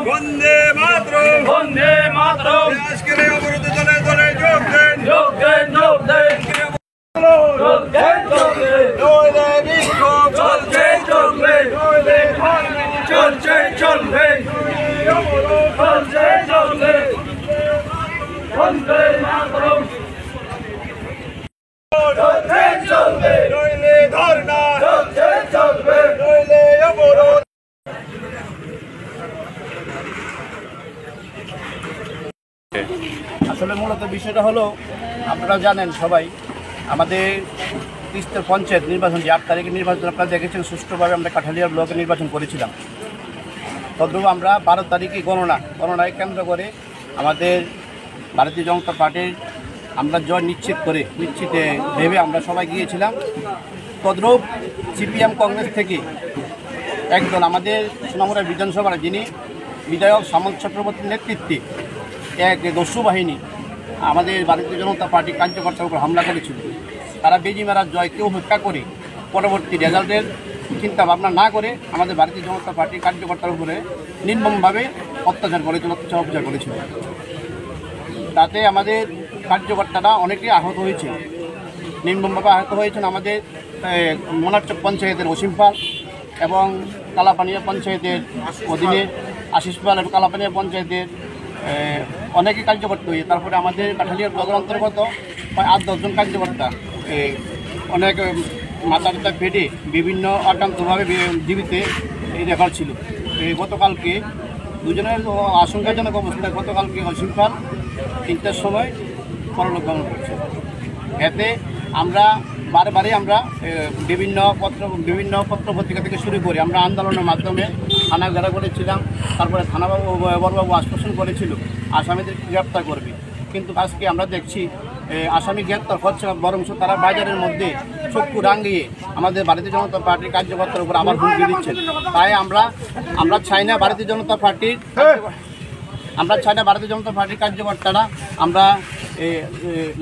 বন্দে মাতরম, বন্দে মাতরম। আজকের এই অবরোধে দলে দলে যোগ দেন, যোগ দেন, যোগ দেন। নইলে বিক্ষোভ চলছে চলবে, নইলে চলছে চলবে, চলছে চলবে। বন্দে মাতরম চলছে চলবে, নইলে ধর্ণা চলছে চলবে, নইলে অবরোধ। আসলে মূলত বিষয়টা হলো, আপনারা জানেন সবাই, আমাদের তিস্তার পঞ্চায়েত নির্বাচন যে 8 তারিখে নির্বাচন আপনারা দেখেছেন, সুষ্ঠুভাবে আমরা কাঠালিয়া ব্লকে নির্বাচন করেছিলাম। তদ্রূপ আমরা 12 তারিখে গণনায় কেন্দ্র করে আমাদের ভারতীয় জনতা পার্টির আমরা জয় নিশ্চিতে ভেবে আমরা সবাই গিয়েছিলাম। তদ্রূপ সিপিএম কংগ্রেস থেকে একদল আমাদের সোনামুড়া বিধানসভার যিনি বিধায়ক সামন্ত চক্রবর্তীর নেতৃত্বে এক দস্যু বাহিনী আমাদের ভারতীয় জনতা পার্টি কার্যকর্তার উপর হামলা করেছিল। তারা বেজি মারার জয়কে উপেক্ষা করে পরবর্তী রেজাল্টের চিন্তা ভাবনা না করে আমাদের ভারতীয় জনতা পার্টির কার্যকর্তার উপরে নির্মমভাবে অত্যাচার করেছিল। তাতে আমাদের কার্যকর্তারা অনেকেই আহত হয়েছে, নির্মমভাবে আহত হয়েছেন। আমাদের মোনারচক পঞ্চায়েতের অসীম পাল এবং কালাপানিয়া পঞ্চায়েতের অধীনে আশিস পাল এবং কালাপানিয়া পঞ্চায়েতের অনেকে কার্যকর্তা হয়ে, তারপরে আমাদের কাঠালিয়া ব্লকের অন্তর্গত প্রায় 8-10 জন কার্যকর্তা অনেক মাথা ফেটে বিভিন্ন আক্রান্তভাবে জীবিতে রেকর্ড ছিল। গতকালকে দুজনের আশঙ্কাজনক অবস্থায় গতকালকে অসীম পাল 3টার সময় পরলোক গমন করছে। এতে আমরা বারে আমরা বিভিন্ন পত্র পত্রিকা থেকে শুরু করে আমরা আন্দোলনের মাধ্যমে থানা ঘেরা করেছিলাম। তারপরে থানাবাবু বড়বাবু আশ্বাসন করেছিল আসামিদের গ্রেপ্তার করবে, কিন্তু আজকে আমরা দেখছি আসামি গ্রেপ্তার হচ্ছে না, বরং তারা বাজারের মধ্যে চক্ষু রাঙিয়ে আমাদের ভারতীয় জনতা পার্টির কার্যকর্তার উপর আবার হুমকি দিচ্ছেন। তাই আমরা চাই না ভারতীয় জনতা পার্টির কার্যকর্তারা আমরা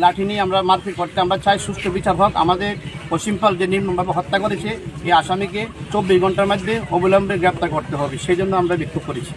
লাঠি নিয়ে আমরা মারপিট করতে আমরা চাই সুষ্ঠু বিচার হোক। আমাদের অসীম পাল যে নির্মমভাবে হত্যা করেছে এই আসামিকে 24 ঘন্টার মধ্যে অবিলম্বে গ্রেপ্তার করতে হবে, সেই জন্য আমরা বিক্ষোভ করেছি।